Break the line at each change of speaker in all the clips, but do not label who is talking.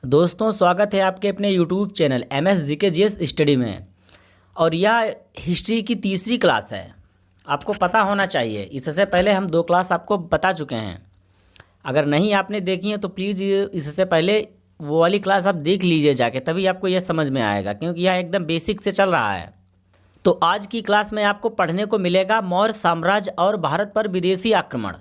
दोस्तों, स्वागत है आपके अपने YouTube channel MS GK GS study में। और यह हिस्ट्री की तीसरी क्लास है। आपको पता होना चाहिए, इससे पहले हम 2 क्लास आपको बता चुके हैं। अगर नहीं आपने देखी है तो प्लीज़ इससे पहले वो वाली क्लास आप देख लीजिए जाके, तभी आपको यह समझ में आएगा, क्योंकि यह एकदम बेसिक से चल रहा है। तो आज की क्लास में आपको पढ़ने को मिलेगा मौर्य साम्राज्य और भारत पर विदेशी आक्रमण।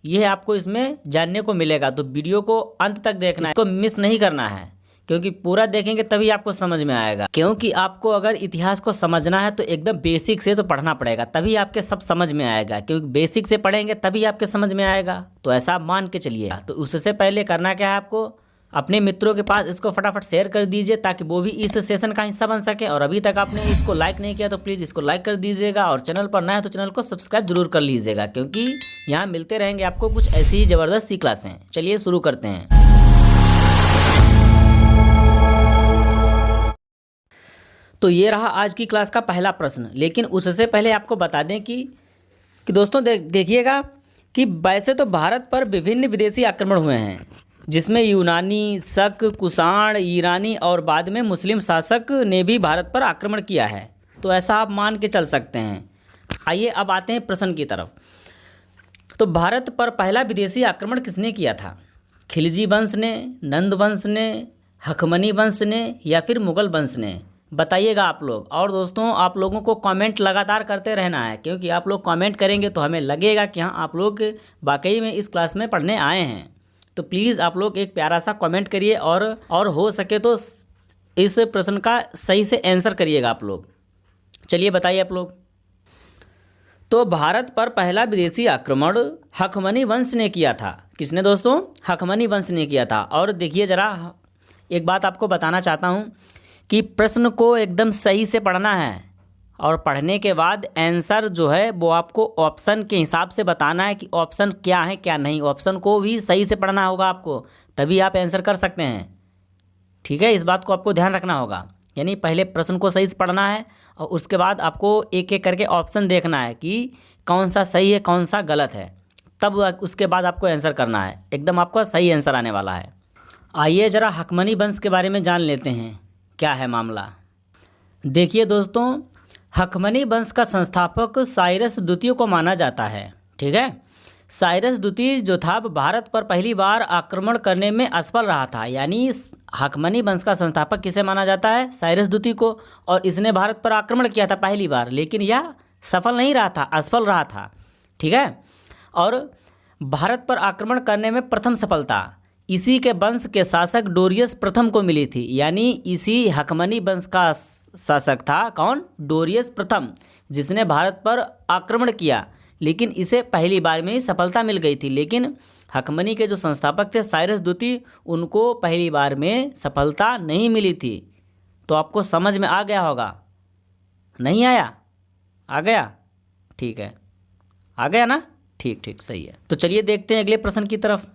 यह आपको इसमें जानने को मिलेगा, तो वीडियो को अंत तक देखना है, इसको मिस नहीं करना है, क्योंकि पूरा देखेंगे तभी आपको समझ में आएगा। क्योंकि आपको अगर इतिहास को समझना है तो एकदम बेसिक से तो पढ़ना पड़ेगा, तभी आपके सब समझ में आएगा, क्योंकि बेसिक से पढ़ेंगे तभी आपके समझ में आएगा। तो ऐसा मान के चलिए। तो उससे पहले करना क्या है, आपको अपने मित्रों के पास इसको फटाफट शेयर कर दीजिए, ताकि वो भी इस सेशन का हिस्सा बन सके। और अभी तक आपने इसको लाइक नहीं किया तो प्लीज़ इसको लाइक कर दीजिएगा, और चैनल पर नया है तो चैनल को सब्सक्राइब जरूर कर लीजिएगा, क्योंकि यहाँ मिलते रहेंगे आपको कुछ ऐसी ही ज़बरदस्त सी क्लासें। चलिए शुरू करते हैं। तो ये रहा आज की क्लास का पहला प्रश्न, लेकिन उससे पहले आपको बता दें कि दोस्तों देखिएगा कि वैसे तो भारत पर विभिन्न विदेशी आक्रमण हुए हैं, जिसमें यूनानी, शक, कुषाण, ईरानी और बाद में मुस्लिम शासक ने भी भारत पर आक्रमण किया है। तो ऐसा आप मान के चल सकते हैं। आइए अब आते हैं प्रश्न की तरफ। तो भारत पर पहला विदेशी आक्रमण किसने किया था? खिलजी वंश ने, नंद वंश ने, हखमनी वंश ने, या फिर मुगल वंश ने? बताइएगा आप लोग। और दोस्तों, आप लोगों को कमेंट लगातार करते रहना है, क्योंकि आप लोग कमेंट करेंगे तो हमें लगेगा कि हाँ, आप लोग वाकई में इस क्लास में पढ़ने आए हैं। तो प्लीज़ आप लोग एक प्यारा सा कमेंट करिए, और हो सके तो इस प्रश्न का सही से आंसर करिएगा आप लोग। चलिए बताइए आप लोग। तो भारत पर पहला विदेशी आक्रमण हखमनी वंश ने किया था। किसने दोस्तों? हखमनी वंश ने किया था। और देखिए ज़रा, एक बात आपको बताना चाहता हूँ कि प्रश्न को एकदम सही से पढ़ना है, और पढ़ने के बाद आंसर जो है वो आपको ऑप्शन के हिसाब से बताना है कि ऑप्शन क्या है क्या नहीं। ऑप्शन को भी सही से पढ़ना होगा आपको, तभी आप आंसर कर सकते हैं। ठीक है, इस बात को आपको ध्यान रखना होगा। यानी पहले प्रश्न को सही से पढ़ना है, और उसके बाद आपको एक एक करके ऑप्शन देखना है कि कौन सा सही है कौन सा गलत है, तब उसके बाद आपको आंसर करना है। एकदम आपका सही आंसर आने वाला है। आइए ज़रा हखमनी वंश के बारे में जान लेते हैं, क्या है मामला। देखिए दोस्तों, हखमनी वंश का संस्थापक साइरस द्वितीय को माना जाता है। ठीक है, साइरस द्वितीय जो था भारत पर पहली बार आक्रमण करने में असफल रहा था। यानी हखमनी वंश का संस्थापक किसे माना जाता है? साइरस द्वितीय को। और इसने भारत पर आक्रमण किया था पहली बार, लेकिन यह सफल नहीं रहा था, असफल रहा था। ठीक है, और भारत पर आक्रमण करने में प्रथम सफलता इसी के वंश के शासक डोरियस प्रथम को मिली थी। यानी इसी हखमनी वंश का शासक था कौन? डोरियस प्रथम, जिसने भारत पर आक्रमण किया, लेकिन इसे पहली बार में ही सफलता मिल गई थी। लेकिन हखमनी के जो संस्थापक थे साइरस द्वितीय, उनको पहली बार में सफलता नहीं मिली थी। तो आपको समझ में आ गया होगा, नहीं आया? आ गया? ठीक है, आ गया ना? ठीक ठीक, सही है। तो चलिए देखते हैं अगले प्रश्न की तरफ।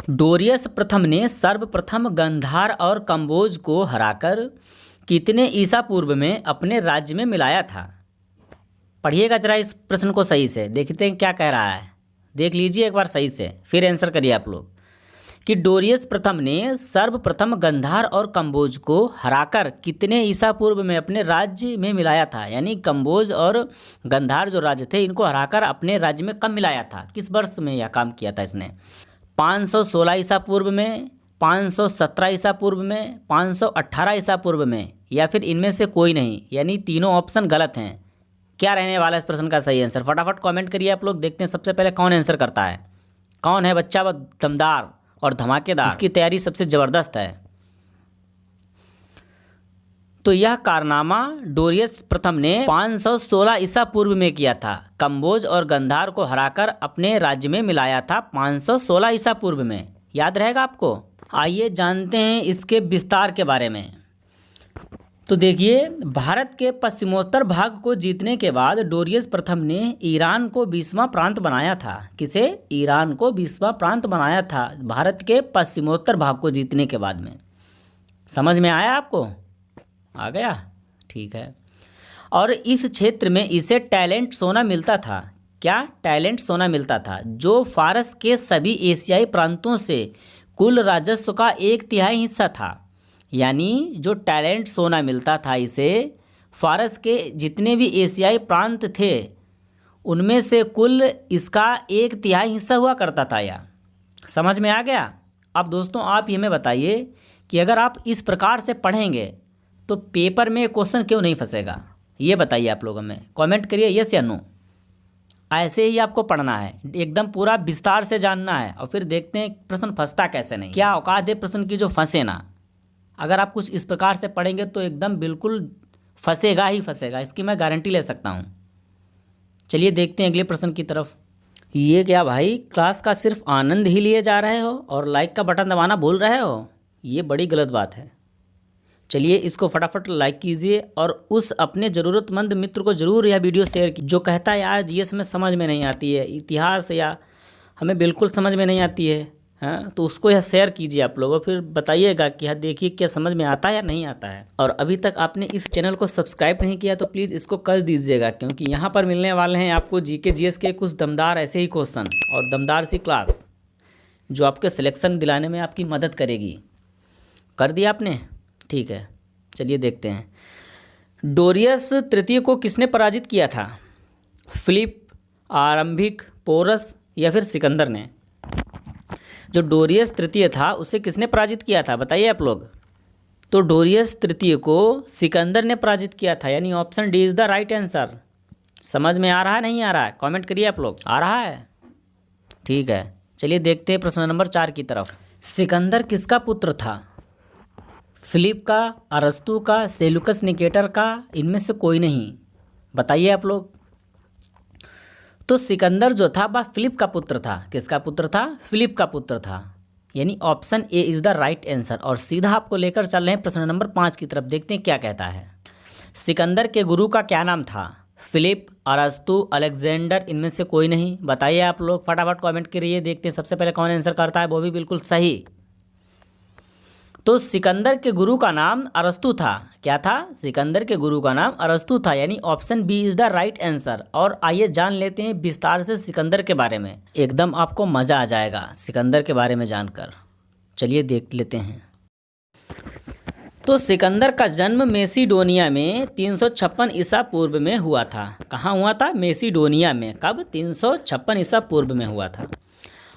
डोरियस प्रथम ने सर्वप्रथम गंधार और कंबोज को हराकर कितने ईसा पूर्व में अपने राज्य में मिलाया था? पढ़िएगा जरा इस प्रश्न को सही से, देखते हैं क्या कह रहा है। देख लीजिए एक बार सही से, फिर आंसर करिए आप लोग। कि डोरियस प्रथम ने सर्वप्रथम गंधार और कंबोज को हराकर कितने ईसा पूर्व में अपने राज्य में मिलाया था? यानी कंबोज और गंधार जो राज्य थे, इनको हराकर अपने राज्य में कब मिलाया था? किस वर्ष में यह काम किया था इसने? 516 ईसा पूर्व में, 517 ईसा पूर्व में, 518 ईसा पूर्व में, या फिर इनमें से कोई नहीं। यानी तीनों ऑप्शन गलत हैं। क्या रहने वाला है इस प्रश्न का सही आंसर? फटाफट कमेंट करिए आप लोग। देखते हैं सबसे पहले कौन आंसर करता है। कौन है बच्चा वो दमदार और धमाकेदार, इसकी तैयारी सबसे ज़बरदस्त है? तो यह कारनामा डोरियस प्रथम ने 516 ईसा पूर्व में किया था। कंबोज और गंधार को हराकर अपने राज्य में मिलाया था 516 ईसा पूर्व में। याद रहेगा आपको? आइए जानते हैं इसके विस्तार के बारे में। तो देखिए, भारत के पश्चिमोत्तर भाग को जीतने के बाद डोरियस प्रथम ने ईरान को 20वां प्रांत बनाया था। किसे? ईरान को 20वां प्रांत बनाया था भारत के पश्चिमोत्तर भाग को जीतने के बाद में। समझ में आया आपको? आ गया? ठीक है। और इस क्षेत्र में इसे टैलेंट सोना मिलता था। क्या? टैलेंट सोना मिलता था, जो फारस के सभी एशियाई प्रांतों से कुल राजस्व का 1/3 हिस्सा था। यानी जो टैलेंट सोना मिलता था इसे फारस के जितने भी एशियाई प्रांत थे उनमें से कुल इसका 1/3 हिस्सा हुआ करता था। या समझ में आ गया? अब दोस्तों आप ये हमें बताइए कि अगर आप इस प्रकार से पढ़ेंगे तो पेपर में क्वेश्चन क्यों नहीं फंसेगा? ये बताइए आप लोग हमें, कमेंट करिए यस या नो। ऐसे ही आपको पढ़ना है, एकदम पूरा विस्तार से जानना है और फिर देखते हैं प्रश्न फंसता कैसे नहीं, क्या औकात है प्रश्न की जो फंसे ना। अगर आप कुछ इस प्रकार से पढ़ेंगे तो एकदम बिल्कुल फंसेगा ही फंसेगा, इसकी मैं गारंटी ले सकता हूँ। चलिए देखते हैं अगले प्रश्न की तरफ। ये क्या भाई, क्लास का सिर्फ आनंद ही लिए जा रहे हो और लाइक का बटन दबाना भूल रहे हो? ये बड़ी गलत बात है। चलिए इसको फटाफट लाइक कीजिए और उस अपने ज़रूरतमंद मित्र को ज़रूर यह वीडियो शेयर कीजिए जो कहता है यार जीएस में समझ में नहीं आती है, इतिहास या हमें बिल्कुल समझ में नहीं आती है, हाँ, तो उसको यह शेयर कीजिए आप लोगों, फिर बताइएगा कि हाँ देखिए क्या समझ में आता है या नहीं आता है। और अभी तक आपने इस चैनल को सब्सक्राइब नहीं किया तो प्लीज़ इसको कर दीजिएगा, क्योंकि यहाँ पर मिलने वाले हैं आपको जीके जीएस के कुछ दमदार ऐसे ही क्वेश्चन और दमदार सी क्लास जो आपके सिलेक्शन दिलाने में आपकी मदद करेगी। कर दिया आपने? ठीक है, चलिए देखते हैं। डोरियस तृतीय को किसने पराजित किया था? फिलिप, आरंभिक, पोरस या फिर सिकंदर ने? जो डोरियस तृतीय था उसे किसने पराजित किया था बताइए आप लोग। तो डोरियस तृतीय को सिकंदर ने पराजित किया था, यानी option D is the right answer. समझ में आ रहा है नहीं आ रहा है? कमेंट करिए आप लोग। आ रहा है? ठीक है, चलिए देखते हैं प्रश्न नंबर 4 की तरफ। सिकंदर किसका पुत्र था? फिलिप का, अरस्तु का, सेलुकस निकेटर का, इनमें से कोई नहीं। बताइए आप लोग। तो सिकंदर जो था वह फिलिप का पुत्र था। किसका पुत्र था? फिलिप का पुत्र था, यानी option A is the right answer. और सीधा आपको लेकर चल रहे हैं प्रश्न नंबर 5 की तरफ, देखते हैं क्या कहता है। सिकंदर के गुरु का क्या नाम था? फिलिप, अरस्तु, अलेक्जेंडर, इनमें से कोई नहीं। बताइए आप लोग, फटाफट कमेंट करिए, देखते हैं सबसे पहले कौन आंसर करता है, वो भी बिल्कुल सही। तो सिकंदर के गुरु का नाम अरस्तु था। क्या था? सिकंदर के गुरु का नाम अरस्तु था, यानी option B is the right answer. और आइए जान लेते हैं विस्तार से सिकंदर के बारे में, एकदम आपको मज़ा आ जाएगा सिकंदर के बारे में जानकर। चलिए देख लेते हैं। तो सिकंदर का जन्म मेसिडोनिया में 356 ईसा पूर्व में हुआ था। कहाँ हुआ था? मेसिडोनिया में। कब? 356 ईसा पूर्व में हुआ था।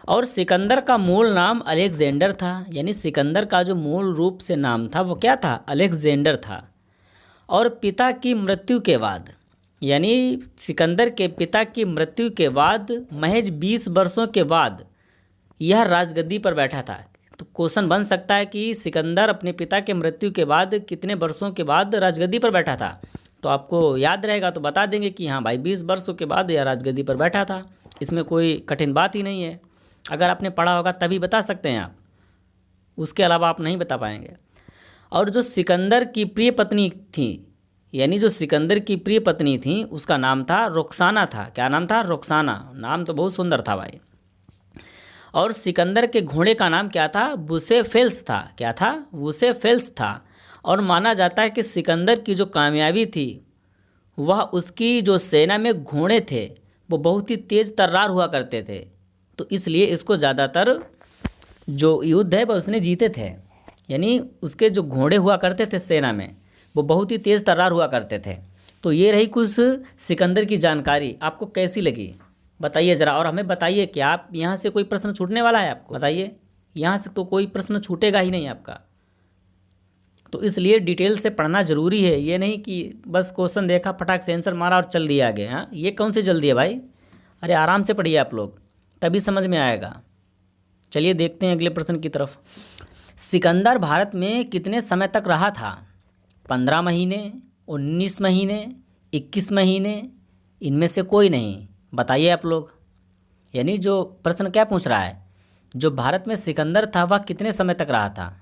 और सिकंदर का मूल नाम अलेक्जेंडर था, यानी सिकंदर का जो मूल रूप से नाम था वो क्या था? अलेक्जेंडर था। और पिता की मृत्यु के बाद, यानी सिकंदर के पिता की मृत्यु के बाद महज 20 वर्षों के बाद यह राजगद्दी पर बैठा था। तो क्वेश्चन बन सकता है कि सिकंदर अपने पिता के मृत्यु के बाद कितने वर्षों के बाद राजगद्दी पर बैठा था? तो आपको याद रहेगा तो बता देंगे कि हाँ भाई 20 वर्षों के बाद यह राजगद्दी पर बैठा था। इसमें कोई कठिन बात ही नहीं है। अगर आपने पढ़ा होगा तभी बता सकते हैं आप, उसके अलावा आप नहीं बता पाएंगे। और जो सिकंदर की प्रिय पत्नी थी, यानी जो सिकंदर की प्रिय पत्नी थी उसका नाम था रुखसाना था। क्या नाम था? रुखसाना। नाम तो बहुत सुंदर था भाई। और सिकंदर के घोड़े का नाम क्या था? बुसेफेल्स था। क्या था? बुसेफेल्स था। और माना जाता है कि सिकंदर की जो कामयाबी थी वह उसकी जो सेना में घोड़े थे वो बहुत ही तेज़ तर्रार हुआ करते थे, तो इसलिए इसको ज़्यादातर जो युद्ध है वह उसने जीते थे। यानी उसके जो घोड़े हुआ करते थे सेना में वो बहुत ही तेज़ तर्रार हुआ करते थे। तो ये रही कुछ सिकंदर की जानकारी, आपको कैसी लगी बताइए ज़रा। और हमें बताइए कि आप यहाँ से कोई प्रश्न छूटने वाला है आपको? बताइए, यहाँ से तो कोई प्रश्न छूटेगा ही नहीं आपका। तो इसलिए डिटेल से पढ़ना ज़रूरी है, ये नहीं कि बस क्वेश्चन देखा फटाक से आंसर मारा और चल दिया आगे। हाँ, ये कौन सी जल्दी है भाई? अरे आराम से पढ़िए आप लोग, तभी समझ में आएगा। चलिए देखते हैं अगले प्रश्न की तरफ। सिकंदर भारत में कितने समय तक रहा था? 15 महीने, 19 महीने, 21 महीने, इनमें से कोई नहीं। बताइए आप लोग। यानी जो प्रश्न क्या पूछ रहा है, जो भारत में सिकंदर था वह कितने समय तक रहा था,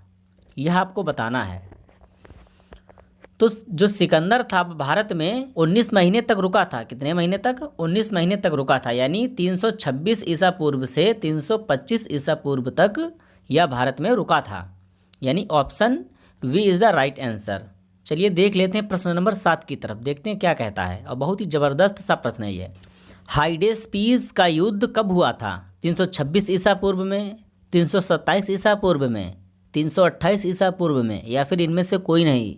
यह आपको बताना है। तो जो सिकंदर था भारत में 19 महीने तक रुका था। कितने महीने तक? 19 महीने तक रुका था, यानी 326 ईसा पूर्व से 325 ईसा पूर्व तक यह भारत में रुका था, यानी option B is the right answer. चलिए देख लेते हैं प्रश्न नंबर 7 की तरफ, देखते हैं क्या कहता है। और बहुत ही ज़बरदस्त सा प्रश्न है ये। हाइडेस्पीस का युद्ध कब हुआ था? 326 ईसा पूर्व में, 327 ईसा पूर्व में, 328 ईसा पूर्व में, या फिर इनमें से कोई नहीं?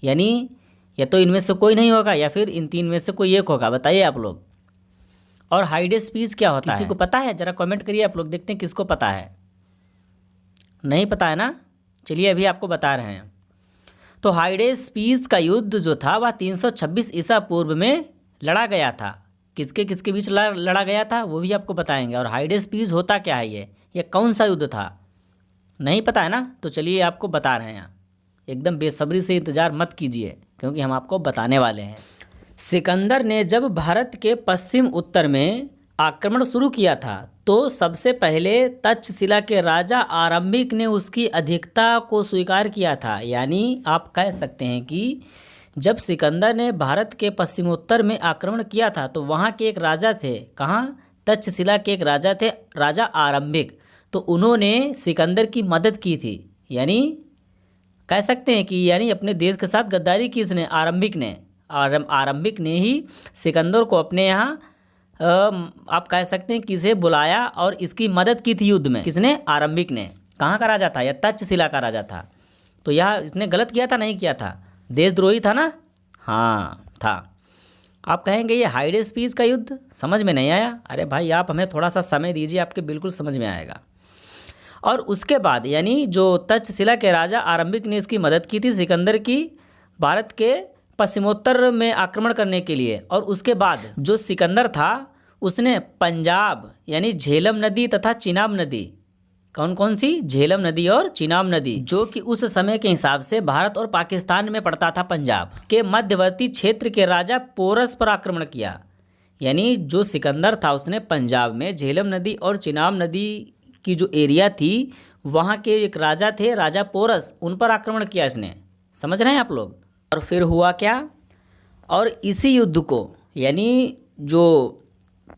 यानी या तो इनमें से कोई नहीं होगा या फिर इन तीन में से कोई एक होगा। बताइए आप लोग। और हाइडेस्पीस क्या होता है? किसी को पता है? ज़रा कमेंट करिए आप लोग, देखते हैं किसको पता है। नहीं पता है ना? चलिए अभी आपको बता रहे हैं। तो हाइडेस्पीस का युद्ध जो था वह 326 ईसा पूर्व में लड़ा गया था। किसके किसके बीच लड़ा गया था वो भी आपको बताएंगे। और हाइडेस्पीस होता क्या है? ये कौन सा युद्ध था? नहीं पता है ना? तो चलिए आपको बता रहे हैं। एकदम बेसब्री से इंतज़ार मत कीजिए क्योंकि हम आपको बताने वाले हैं। सिकंदर ने जब भारत के पश्चिम उत्तर में आक्रमण शुरू किया था तो सबसे पहले तक्षशिला के राजा आरंभिक ने उसकी अधिकता को स्वीकार किया था। यानी आप कह सकते हैं कि जब सिकंदर ने भारत के पश्चिमोत्तर में आक्रमण किया था तो वहाँ के एक राजा थे। कहाँ? तक्षशिला के एक राजा थे, राजा आरंभिक। तो उन्होंने सिकंदर की मदद की थी। यानी कह सकते हैं कि यानी अपने देश के साथ गद्दारी की इसने, आरंभिक ने। आरंभिक ने ही सिकंदर को अपने यहाँ आप कह सकते हैं कि इसे बुलाया और इसकी मदद की थी युद्ध में। किसने? आरंभिक ने। कहाँ का राजा था? यह तक्षशिला का राजा था। तो यह इसने गलत किया था? नहीं किया था? देशद्रोही था ना? हाँ था। आप कहेंगे ये हाइडेस्पीस का युद्ध समझ में नहीं आया? अरे भाई आप हमें थोड़ा सा समय दीजिए, आपके बिल्कुल समझ में आएगा। और उसके बाद यानी जो तक्षशिला के राजा आरंभिक ने इसकी मदद की थी सिकंदर की भारत के पश्चिमोत्तर में आक्रमण करने के लिए। और उसके बाद जो सिकंदर था उसने पंजाब यानी झेलम नदी तथा चिनाब नदी, कौन कौन सी? झेलम नदी और चिनाब नदी, जो कि उस समय के हिसाब से भारत और पाकिस्तान में पड़ता था, पंजाब के मध्यवर्ती क्षेत्र के राजा पोरस पर आक्रमण किया। यानी जो सिकंदर था उसने पंजाब में झेलम नदी और चिनाब नदी की जो एरिया थी वहाँ के एक राजा थे, राजा पोरस, उन पर आक्रमण किया इसने। समझ रहे हैं आप लोग? और फिर हुआ क्या? और इसी युद्ध को यानी जो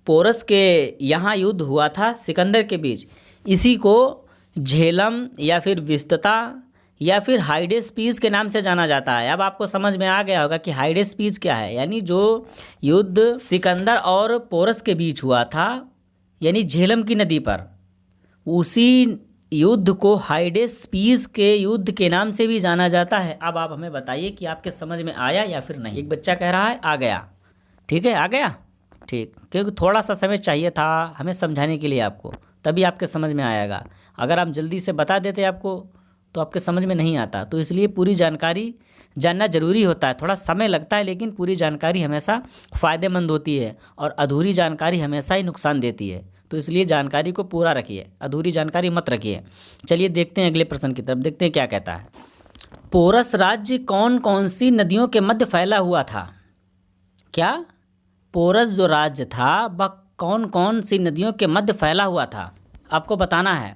पोरस के यहाँ युद्ध हुआ था सिकंदर के बीच, इसी को झेलम या फिर विस्तता या फिर हाइडेस्पीस के नाम से जाना जाता है। अब आपको समझ में आ गया होगा कि हाइडेस्पीस क्या है। यानी जो युद्ध सिकंदर और पोरस के बीच हुआ था यानी झेलम की नदी पर, उसी युद्ध को हाइडेस्पीस के युद्ध के नाम से भी जाना जाता है। अब आप हमें बताइए कि आपके समझ में आया या फिर नहीं। एक बच्चा कह रहा है आ गया। ठीक है, आ गया। ठीक, क्योंकि थोड़ा सा समय चाहिए था हमें समझाने के लिए आपको, तभी आपके समझ में आएगा। अगर हम जल्दी से बता देते आपको तो आपके समझ में नहीं आता। तो इसलिए पूरी जानकारी जानना ज़रूरी होता है। थोड़ा समय लगता है लेकिन पूरी जानकारी हमेशा फ़ायदेमंद होती है और अधूरी जानकारी हमेशा ही नुकसान देती है। तो इसलिए जानकारी को पूरा रखिए, अधूरी जानकारी मत रखिए। चलिए देखते हैं अगले प्रश्न की तरफ, देखते हैं क्या कहता है। पोरस राज्य कौन कौन सी नदियों के मध्य फैला हुआ था? क्या? पोरस जो राज्य था वह कौन कौन सी नदियों के मध्य फैला हुआ था? आपको बताना है।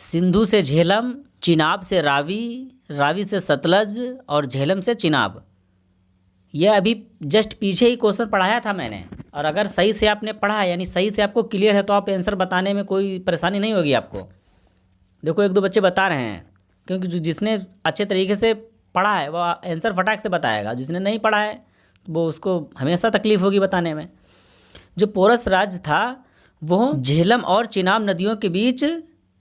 सिंधु से झेलम, चिनाब से रावी, रावी से सतलज और झेलम से चिनाब। यह अभी जस्ट पीछे ही क्वेश्चन पढ़ाया था मैंने। और अगर सही से आपने पढ़ा यानी सही से आपको क्लियर है तो आप आंसर बताने में कोई परेशानी नहीं होगी आपको। देखो एक दो बच्चे बता रहे हैं, क्योंकि जिसने अच्छे तरीके से पढ़ा है वो आंसर फटाक से बताएगा, जिसने नहीं पढ़ा है वो उसको हमेशा तकलीफ होगी बताने में। जो पोरस राज्य था वो झेलम और चिनाब नदियों के बीच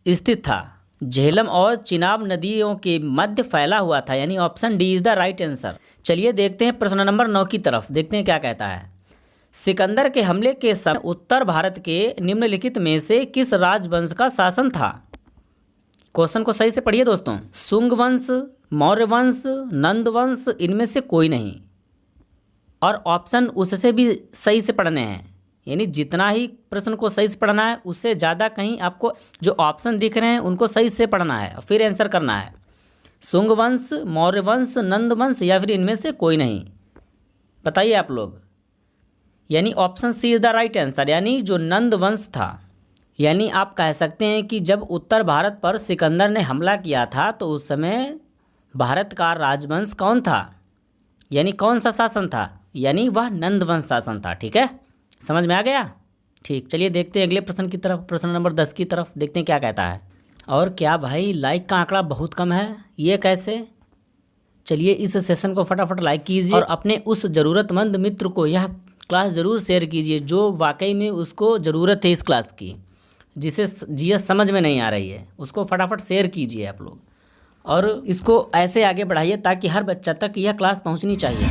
स्थित था। झेलम और चिनाब नदियों के मध्य फैला हुआ था, यानी option D is the right answer. चलिए देखते हैं प्रश्न नंबर 9 की तरफ, देखते हैं क्या कहता है। सिकंदर के हमले के समय उत्तर भारत के निम्नलिखित में से किस राजवंश का शासन था? क्वेश्चन को सही से पढ़िए दोस्तों। शुंग वंश, मौर्य वंश, नंद वंश, इनमें से कोई नहीं। और ऑप्शन उससे भी सही से पढ़ने हैं, यानी जितना ही प्रश्न को सही से पढ़ना है उससे ज़्यादा कहीं आपको जो ऑप्शन दिख रहे हैं उनको सही से पढ़ना है, फिर आंसर करना है। शुंग वंश, मौर्य वंश, नंद वंश या फिर इनमें से कोई नहीं। बताइए आप लोग। यानी option C is the right answer, यानी जो नंद वंश था। यानी आप कह सकते हैं कि जब उत्तर भारत पर सिकंदर ने हमला किया था तो उस समय भारत का राजवंश कौन था, यानी कौन सा शासन था? यानी वह नंद वंश शासन था। ठीक है, समझ में आ गया? ठीक, चलिए देखते हैं अगले प्रश्न की तरफ, प्रश्न नंबर 10 की तरफ, देखते हैं क्या कहता है। और क्या भाई लाइक का आंकड़ा बहुत कम है, ये कैसे? चलिए इस सेशन को फटाफट लाइक कीजिए और अपने उस ज़रूरतमंद मित्र को यह क्लास ज़रूर शेयर कीजिए जो वाकई में उसको ज़रूरत है इस क्लास की, जिसे जीएस समझ में नहीं आ रही है उसको फटाफट शेयर कीजिए आप लोग, और इसको ऐसे आगे बढ़ाइए ताकि हर बच्चा तक यह क्लास पहुंचनी चाहिए।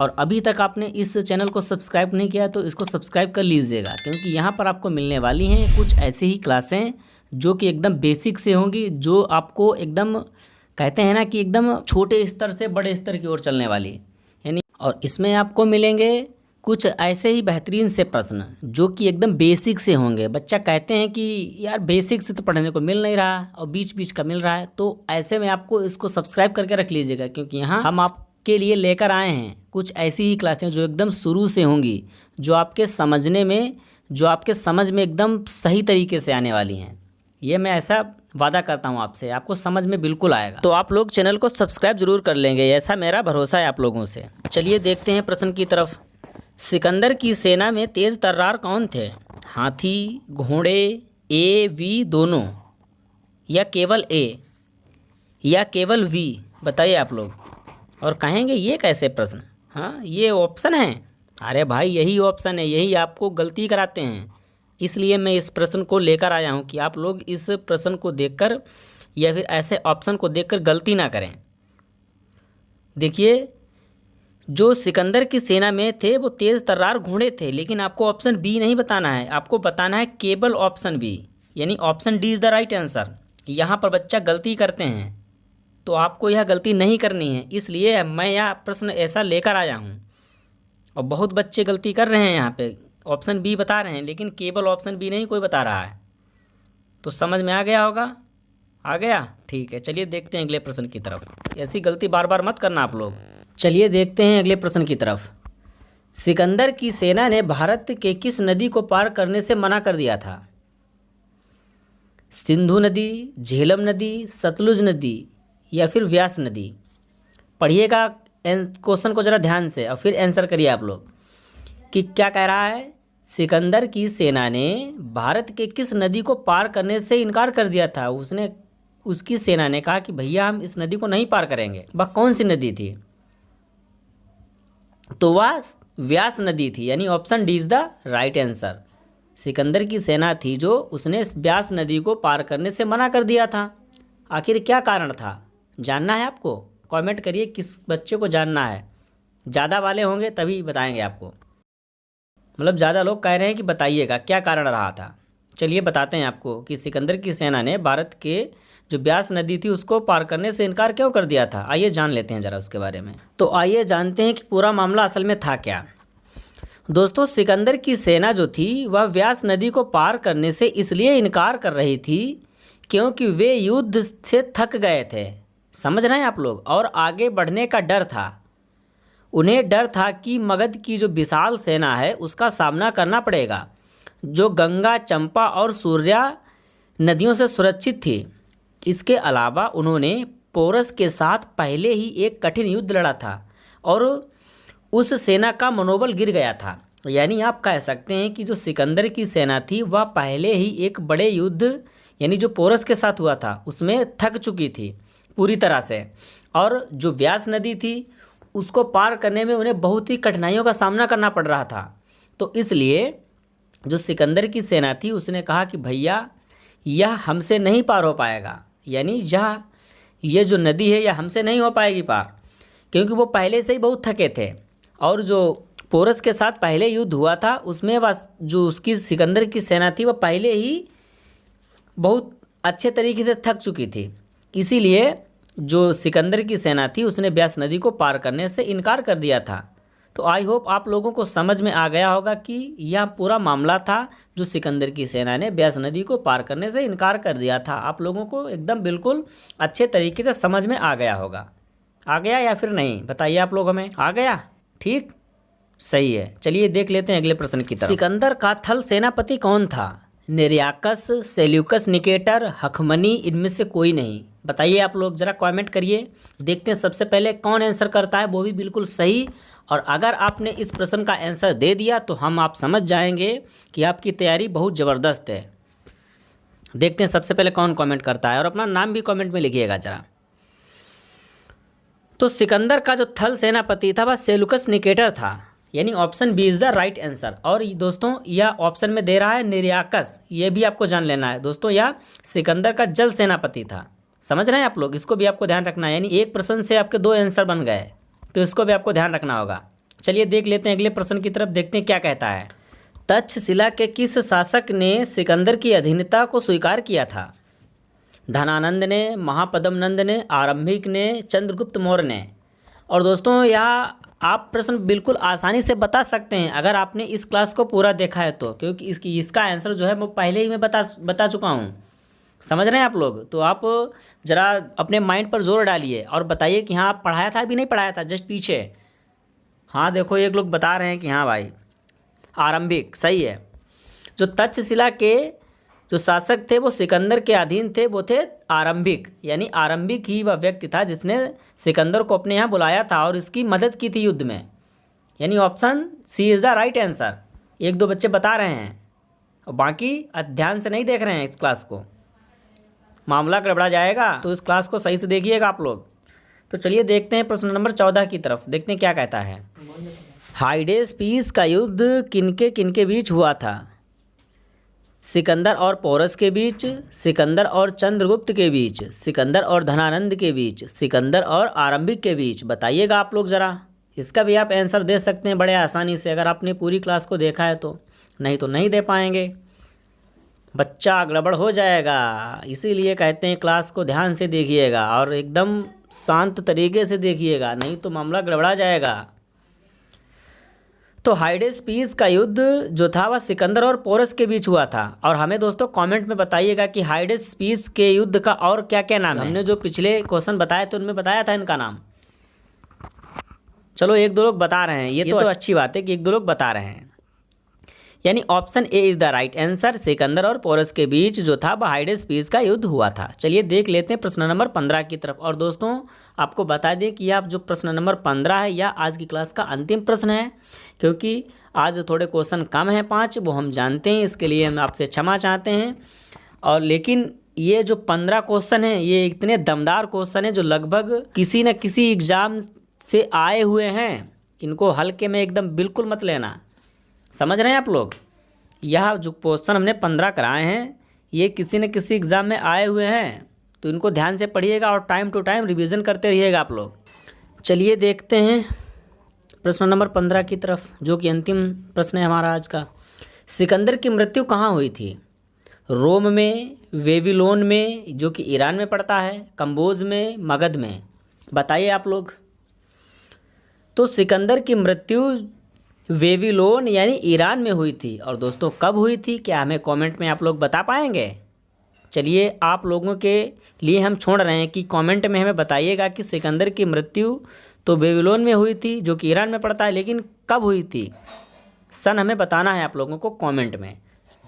और अभी तक आपने इस चैनल को सब्सक्राइब नहीं किया तो इसको सब्सक्राइब कर लीजिएगा, क्योंकि यहाँ पर आपको मिलने वाली हैं कुछ ऐसी ही क्लासें जो कि एकदम बेसिक से होंगी, जो आपको एकदम कहते हैं ना कि एकदम छोटे स्तर से बड़े स्तर की ओर चलने वाली यानी। और इसमें आपको मिलेंगे कुछ ऐसे ही बेहतरीन से प्रश्न जो कि एकदम बेसिक से होंगे। बच्चा कहते हैं कि यार बेसिक से तो पढ़ने को मिल नहीं रहा और बीच बीच का मिल रहा है, तो ऐसे में आपको इसको सब्सक्राइब करके रख लीजिएगा, क्योंकि यहाँ हम आपके लिए लेकर आए हैं कुछ ऐसी ही क्लासें जो एकदम शुरू से होंगी, जो आपके समझने में, जो आपके समझ में एकदम सही तरीके से आने वाली हैं। ये मैं ऐसा वादा करता हूँ आपसे, आपको समझ में बिल्कुल आएगा। तो आप लोग चैनल को सब्सक्राइब जरूर कर लेंगे, ऐसा मेरा भरोसा है आप लोगों से। चलिए देखते हैं प्रश्न की तरफ। सिकंदर की सेना में तेज तर्रार कौन थे? हाथी, घोड़े, ए वी दोनों, या केवल ए, या केवल वी? बताइए आप लोग। और कहेंगे ये कैसे प्रश्न, हाँ ये ऑप्शन है? अरे भाई यही ऑप्शन है, यही आपको गलती कराते हैं। इसलिए मैं इस प्रश्न को लेकर आया हूँ कि आप लोग इस प्रश्न को देखकर या फिर ऐसे ऑप्शन को देखकर गलती ना करें। देखिए, जो सिकंदर की सेना में थे वो तेज़ तर्रार घोड़े थे, लेकिन आपको ऑप्शन बी नहीं बताना है, आपको बताना है केवल ऑप्शन बी, यानी option D is the right answer. यहाँ पर बच्चा गलती करते हैं, तो आपको यह गलती नहीं करनी है, इसलिए मैं यह प्रश्न ऐसा लेकर आया हूँ। और बहुत बच्चे गलती कर रहे हैं, यहाँ पे ऑप्शन बी बता रहे हैं, लेकिन केवल ऑप्शन बी नहीं कोई बता रहा है। तो समझ में आ गया होगा? आ गया, ठीक है। चलिए देखते हैं अगले प्रश्न की तरफ। ऐसी गलती बार बार मत करना आप लोग। चलिए देखते हैं अगले प्रश्न की तरफ। सिकंदर की सेना ने भारत के किस नदी को पार करने से मना कर दिया था? सिंधु नदी, झेलम नदी, सतलुज नदी, या फिर व्यास नदी? पढ़िएगा क्वेश्चन को ज़रा ध्यान से और फिर आंसर करिए आप लोग कि क्या कह रहा है। सिकंदर की सेना ने भारत के किस नदी को पार करने से इनकार कर दिया था? उसकी सेना ने कहा कि भैया हम इस नदी को नहीं पार करेंगे। वह कौन सी नदी थी? तो वह व्यास नदी थी, यानी option D is the right answer. Sikandar की सेना थी जो उसने व्यास नदी को पार करने से मना कर दिया था। आखिर क्या कारण था, जानना है आपको? कमेंट करिए किस बच्चे को जानना है। ज़्यादा वाले होंगे तभी बताएंगे आपको, मतलब ज़्यादा लोग कह रहे हैं कि बताइएगा क्या कारण रहा था। चलिए बताते हैं आपको कि सिकंदर की सेना ने भारत के जो व्यास नदी थी उसको पार करने से इनकार क्यों कर दिया था। आइए जान लेते हैं ज़रा उसके बारे में। तो आइए जानते हैं कि पूरा मामला असल में था क्या। दोस्तों, सिकंदर की सेना जो थी वह व्यास नदी को पार करने से इसलिए इनकार कर रही थी क्योंकि वे युद्ध से थक गए थे, समझ रहे हैं आप लोग, और आगे बढ़ने का डर था। उन्हें डर था कि मगध की जो विशाल सेना है उसका सामना करना पड़ेगा, जो गंगा, चंपा और सूर्या नदियों से सुरक्षित थी। इसके अलावा उन्होंने पोरस के साथ पहले ही एक कठिन युद्ध लड़ा था और उस सेना का मनोबल गिर गया था। यानी आप कह सकते हैं कि जो सिकंदर की सेना थी वह पहले ही एक बड़े युद्ध, यानी जो पोरस के साथ हुआ था, उसमें थक चुकी थी पूरी तरह से, और जो व्यास नदी थी उसको पार करने में उन्हें बहुत ही कठिनाइयों का सामना करना पड़ रहा था। तो इसलिए जो सिकंदर की सेना थी उसने कहा कि भैया यह हमसे नहीं पार हो पाएगा, यानी ये जो नदी है यह हमसे नहीं हो पाएगी पार, क्योंकि वो पहले से ही बहुत थके थे। और जो पोरस के साथ पहले युद्ध हुआ था उसमें वह जो उसकी सिकंदर की सेना थी वह पहले ही बहुत अच्छे तरीके से थक चुकी थी। इसीलिए जो सिकंदर की सेना थी उसने व्यास नदी को पार करने से इनकार कर दिया था। तो आई होप आप लोगों को समझ में आ गया होगा कि यह पूरा मामला था जो सिकंदर की सेना ने व्यास नदी को पार करने से इनकार कर दिया था। आप लोगों को एकदम बिल्कुल अच्छे तरीके से समझ में आ गया होगा। आ गया या फिर नहीं, बताइए आप लोग हमें। आ गया, ठीक, सही है। चलिए देख लेते हैं अगले प्रश्न की तरफ। सिकंदर का थल सेनापति कौन था? नेरियाकस, सेल्यूकस निकेटर, हखमनी, इनमें से कोई नहीं। बताइए आप लोग, ज़रा कमेंट करिए। देखते हैं सबसे पहले कौन आंसर करता है, वो भी बिल्कुल सही। और अगर आपने इस प्रश्न का आंसर दे दिया तो हम आप समझ जाएंगे कि आपकी तैयारी बहुत ज़बरदस्त है। देखते हैं सबसे पहले कौन कमेंट करता है, और अपना नाम भी कमेंट में लिखिएगा ज़रा। तो सिकंदर का जो थल सेनापति था वह सेल्यूकस निकेटर था, यानी option B is the right answer. और दोस्तों यह ऑप्शन में दे रहा है निरयाकस, ये भी आपको जान लेना है दोस्तों, यह सिकंदर का जल सेनापति था। समझ रहे हैं आप लोग, इसको भी आपको ध्यान रखना है। यानी एक प्रश्न से आपके 2 आंसर बन गए, तो इसको भी आपको ध्यान रखना होगा। चलिए देख लेते हैं अगले प्रश्न की तरफ, देखते हैं क्या कहता है। तक्षशिला के किस शासक ने सिकंदर की अधीनता को स्वीकार किया था? धनानंद ने, महापद्म नंद ने, आरंभिक ने, चंद्रगुप्त मौर्य ने। और दोस्तों यह आप प्रश्न बिल्कुल आसानी से बता सकते हैं अगर आपने इस क्लास को पूरा देखा है तो, क्योंकि इसका आंसर जो है वो पहले ही मैं बता चुका हूँ। समझ रहे हैं आप लोग? तो आप ज़रा अपने माइंड पर जोर डालिए और बताइए कि हाँ आप पढ़ाया था अभी नहीं पढ़ाया था, जस्ट पीछे। हाँ देखो एक लोग बता रहे हैं कि हाँ भाई आरंभिक सही है। जो तक्षशिला के जो शासक थे वो सिकंदर के अधीन थे, वो थे आरंभिक। यानी आरंभिक ही वह व्यक्ति था जिसने सिकंदर को अपने यहाँ बुलाया था और इसकी मदद की थी युद्ध में। यानी option C is the right answer. 1-2 बच्चे बता रहे हैं और बाकी ध्यान से नहीं देख रहे हैं इस क्लास को, मामला गड़बड़ा जाएगा। तो इस क्लास को सही से देखिएगा आप लोग। तो चलिए देखते हैं प्रश्न नंबर 14 की तरफ, देखते हैं क्या कहता है। हाइडेस्पीस का युद्ध किनके किनके बीच हुआ था? सिकंदर और पोरस के बीच, सिकंदर और चंद्रगुप्त के बीच, सिकंदर और धनानंद के बीच, सिकंदर और आरंभिक के बीच। बताइएगा आप लोग ज़रा, इसका भी आप आंसर दे सकते हैं बड़े आसानी से अगर आपने पूरी क्लास को देखा है तो, नहीं तो नहीं दे पाएंगे, बच्चा गड़बड़ हो जाएगा। इसीलिए कहते हैं क्लास को ध्यान से देखिएगा और एकदम शांत तरीके से देखिएगा, नहीं तो मामला गड़बड़ा जाएगा। तो हाइडेस्पीस का युद्ध जो था वह सिकंदर और पोरस के बीच हुआ था। और हमें दोस्तों कमेंट में बताइएगा कि हाइडेस्पीस के युद्ध का और क्या क्या नाम है। हमने जो पिछले क्वेश्चन बताए थे उनमें बताया था इनका नाम। चलो 1-2 लोग बता रहे हैं, ये तो अच्छी बात है कि 1-2 लोग बता रहे हैं। यानी option A is the right answer. Sikandar और पोरस के बीच जो था वह हाइडेस्पीस का युद्ध हुआ था। चलिए देख लेते हैं प्रश्न नंबर 15 की तरफ। और दोस्तों आपको बता दें कि आप जो प्रश्न नंबर 15 है यह आज की क्लास का अंतिम प्रश्न है, क्योंकि आज थोड़े क्वेश्चन कम हैं 5, वो हम जानते हैं, इसके लिए हम आपसे क्षमा चाहते हैं। और लेकिन ये जो 15 क्वेश्चन हैं ये इतने दमदार क्वेश्चन हैं जो लगभग किसी न किसी एग्ज़ाम से आए हुए हैं। इनको हल्के में एकदम बिल्कुल मत लेना। समझ रहे हैं आप लोग? यह जो क्वेश्चन हमने 15 कराए हैं ये किसी न किसी एग्ज़ाम में आए हुए हैं, तो इनको ध्यान से पढ़िएगा और टाइम टू टाइम रिवीजन करते रहिएगा आप लोग। चलिए देखते हैं प्रश्न नंबर 15 की तरफ, जो कि अंतिम प्रश्न है हमारा आज का। सिकंदर की मृत्यु कहाँ हुई थी? रोम में, वेबीलोन में जो कि ईरान में पड़ता है, कंबोज में, मगध में। बताइए आप लोग। तो सिकंदर की मृत्यु वेबीलोन यानी ईरान में हुई थी। और दोस्तों कब हुई थी क्या हमें कमेंट में आप लोग बता पाएंगे? चलिए आप लोगों के लिए हम छोड़ रहे हैं कि कमेंट में हमें बताइएगा कि सिकंदर की मृत्यु तो बेबीलोन में हुई थी जो कि ईरान में पड़ता है, लेकिन कब हुई थी सन हमें बताना है आप लोगों को कमेंट में,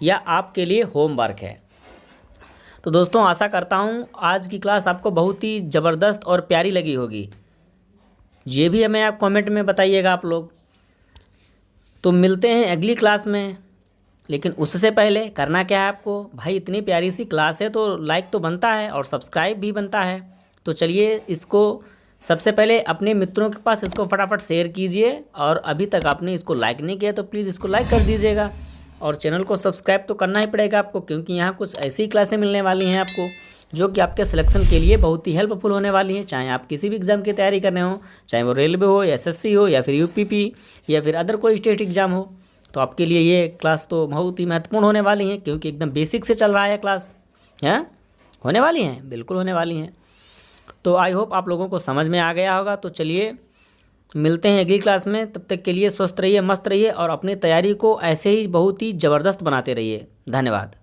या आपके लिए होमवर्क है। तो दोस्तों आशा करता हूँ आज की क्लास आपको बहुत ही ज़बरदस्त और प्यारी लगी होगी। ये भी हमें आप कमेंट में बताइएगा आप लोग। तो मिलते हैं अगली क्लास में, लेकिन उससे पहले करना क्या है आपको भाई, इतनी प्यारी सी क्लास है तो लाइक तो बनता है और सब्सक्राइब भी बनता है। तो चलिए इसको सबसे पहले अपने मित्रों के पास इसको फटाफट शेयर कीजिए, और अभी तक आपने इसको लाइक नहीं किया तो प्लीज़ इसको लाइक कर दीजिएगा। और चैनल को सब्सक्राइब तो करना ही पड़ेगा आपको, क्योंकि यहाँ कुछ ऐसी क्लासें मिलने वाली हैं आपको जो कि आपके सिलेक्शन के लिए बहुत ही हेल्पफुल होने वाली हैं। चाहे आप किसी भी एग्ज़ाम की तैयारी करने हो, चाहे वो रेलवे हो या एसएससी हो या फिर यूपीपी या फिर अदर कोई स्टेट एग्ज़ाम हो, तो आपके लिए ये क्लास तो बहुत ही महत्वपूर्ण होने वाली हैं, क्योंकि एकदम बेसिक से चल रहा है क्लास। हैं होने वाली हैं, बिल्कुल होने वाली हैं। तो आई होप आप लोगों को समझ में आ गया होगा। तो चलिए मिलते हैं अगली क्लास में, तब तक के लिए स्वस्थ रहिए, मस्त रहिए और अपनी तैयारी को ऐसे ही बहुत ही ज़बरदस्त बनाते रहिए। धन्यवाद।